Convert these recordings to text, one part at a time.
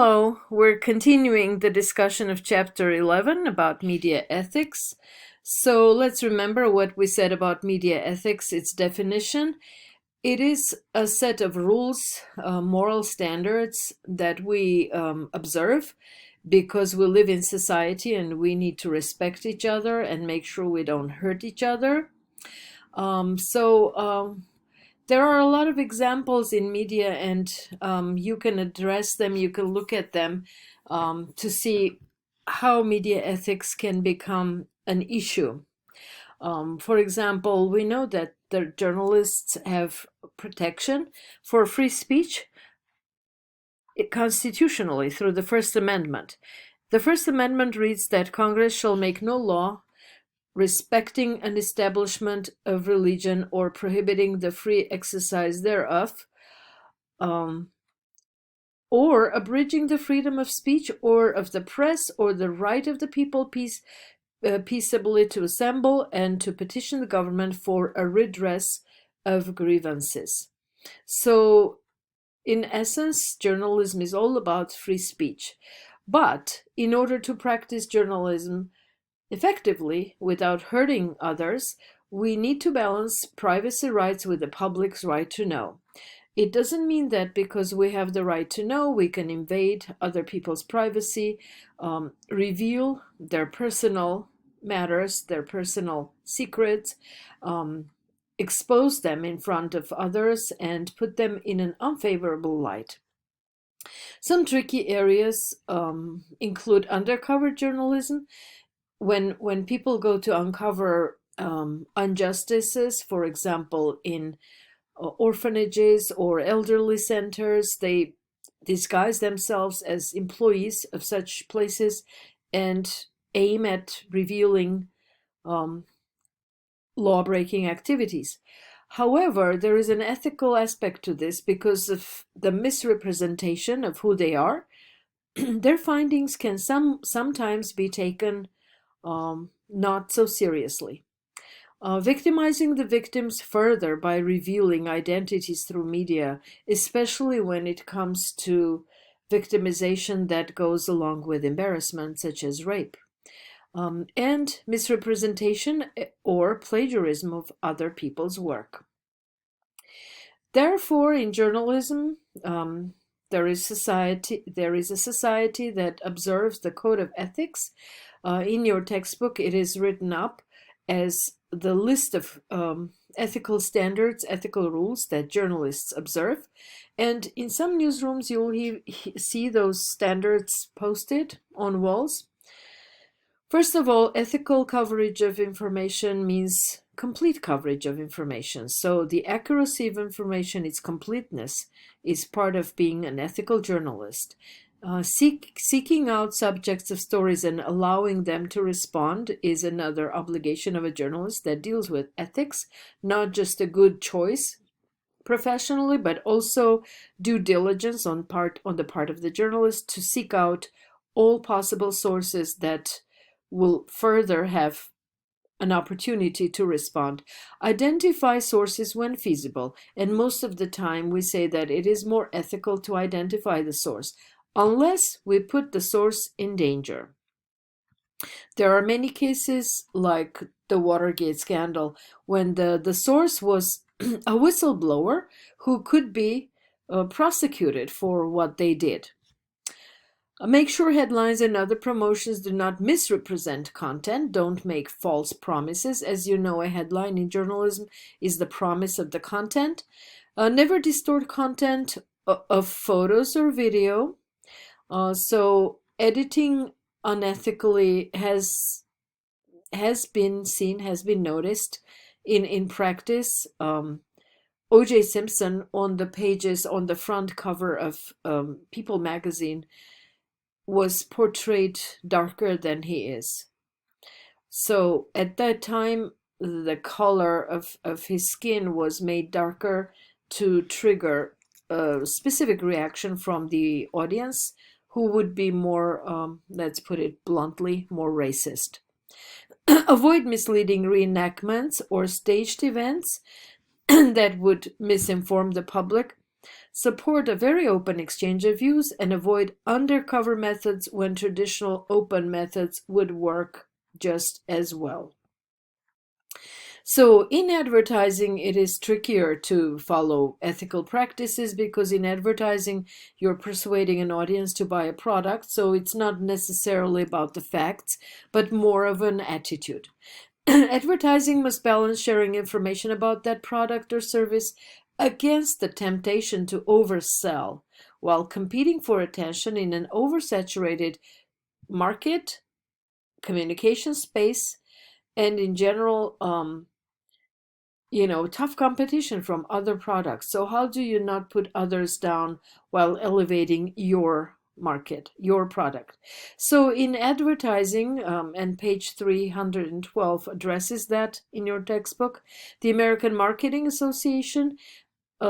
Hello, we're continuing the discussion of Chapter 11 about media ethics. So let's remember what we said about media ethics, its definition. It is a set of rules, moral standards that we observe because we live in society and we need to respect each other and make sure we don't hurt each other. There are a lot of examples in media, and you can address them, you can look at them to see how media ethics can become an issue. For example, we know that the journalists have protection for free speech constitutionally through the First Amendment. The First Amendment reads that Congress shall make no law respecting an establishment of religion or prohibiting the free exercise thereof, um, or abridging the freedom of speech or of the press or the right of the people peaceably to assemble and to petition the government for a redress of grievances. So, in essence, journalism is all about free speech. But in order to practice journalism effectively, without hurting others, we need to balance privacy rights with the public's right to know. It doesn't mean that because we have the right to know, we can invade other people's privacy, reveal their personal matters, their personal secrets, expose them in front of others, and put them in an unfavorable light. Some tricky areas include undercover journalism, when people go to uncover injustices, for example, in orphanages or elderly centers, they disguise themselves as employees of such places and aim at revealing law-breaking activities. However, there is an ethical aspect to this because of the misrepresentation of who they are. Their findings can sometimes be taken not so seriously. Victimizing the victims further by revealing identities through media, especially when it comes to victimization that goes along with embarrassment, such as rape, and misrepresentation or plagiarism of other people's work. Therefore, in journalism, there is a society that observes the code of ethics. In your textbook, it is written up as the list of ethical standards, ethical rules that journalists observe. And in some newsrooms, you'll see those standards posted on walls. First of all, ethical coverage of information means complete coverage of information. So the accuracy of information, its completeness, is part of being an ethical journalist. Seeking out subjects of stories and allowing them to respond is another obligation of a journalist that deals with ethics, not just a good choice professionally, but also due diligence on the part of the journalist to seek out all possible sources that will further have an opportunity to respond. Identify sources when feasible, and most of the time we say that it is more ethical to identify the source, unless we put the source in danger. There are many cases like the Watergate scandal when the source was a whistleblower who could be prosecuted for what they did. Make sure headlines and other promotions do not misrepresent content. Don't make false promises. As you know, a headline in journalism is the promise of the content. Never distort content of photos or video. So editing unethically has been noticed in practice. O.J. Simpson on the pages on the front cover of People magazine was portrayed darker than he is. So at that time, the color of his skin was made darker to trigger a specific reaction from the audience who would be more, let's put it bluntly, more racist. Avoid misleading reenactments or staged events that would misinform the public. Support a very open exchange of views and avoid undercover methods when traditional open methods would work just as well. So in advertising, it is trickier to follow ethical practices because in advertising, you're persuading an audience to buy a product. So it's not necessarily about the facts, but more of an attitude. Advertising must balance sharing information about that product or service against the temptation to oversell while competing for attention in an oversaturated market, communication space, and in general, tough competition from other products. So how do you not put others down while elevating your market, your product? So in advertising, and page 312 addresses that in your textbook, the American Marketing Association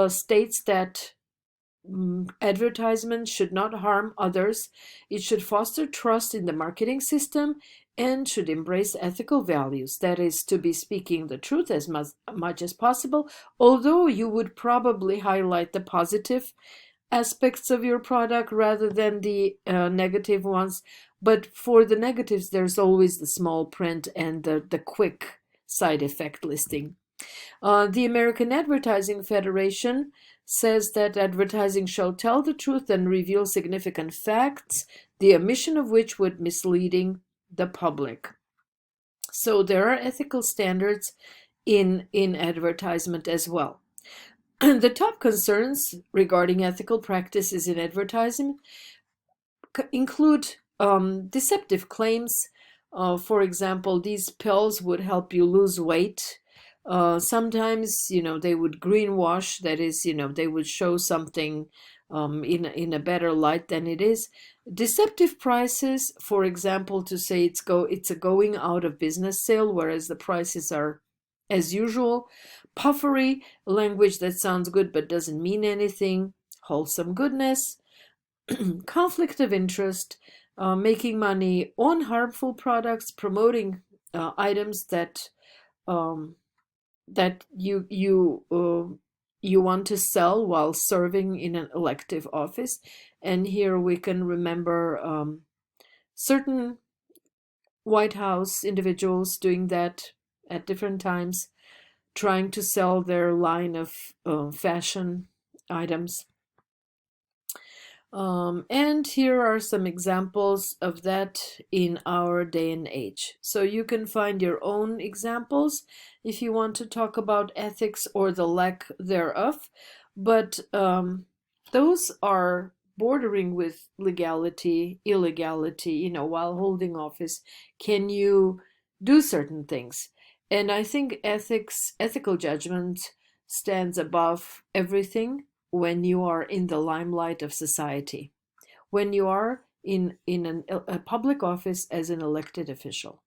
states that advertisement should not harm others. It should foster trust in the marketing system and should embrace ethical values. That is, to be speaking the truth as much as possible, although you would probably highlight the positive aspects of your product rather than the negative ones. But for the negatives, there's always the small print and the quick side effect listing. The American Advertising Federation says that advertising shall tell the truth and reveal significant facts, the omission of which would misleading the public. So there are ethical standards in advertisement as well. The top concerns regarding ethical practices in advertising include deceptive claims. For example, these pills would help you lose weight. Sometimes, they would greenwash. That is, they would show something in a better light than it is. Deceptive prices, for example, to say it's a going out of business sale, whereas the prices are as usual. Puffery, language that sounds good but doesn't mean anything. Wholesome goodness. Conflict of interest, making money on harmful products, promoting items that you want to sell while serving in an elective office. And here we can remember certain White House individuals doing that at different times, trying to sell their line of fashion items. And here are some examples of that in our day and age. So you can find your own examples if you want to talk about ethics or the lack thereof. But those are bordering with legality, illegality, while holding office. Can you do certain things? And I think ethical judgment stands above everything when you are in the limelight of society, when you are in a public office as an elected official.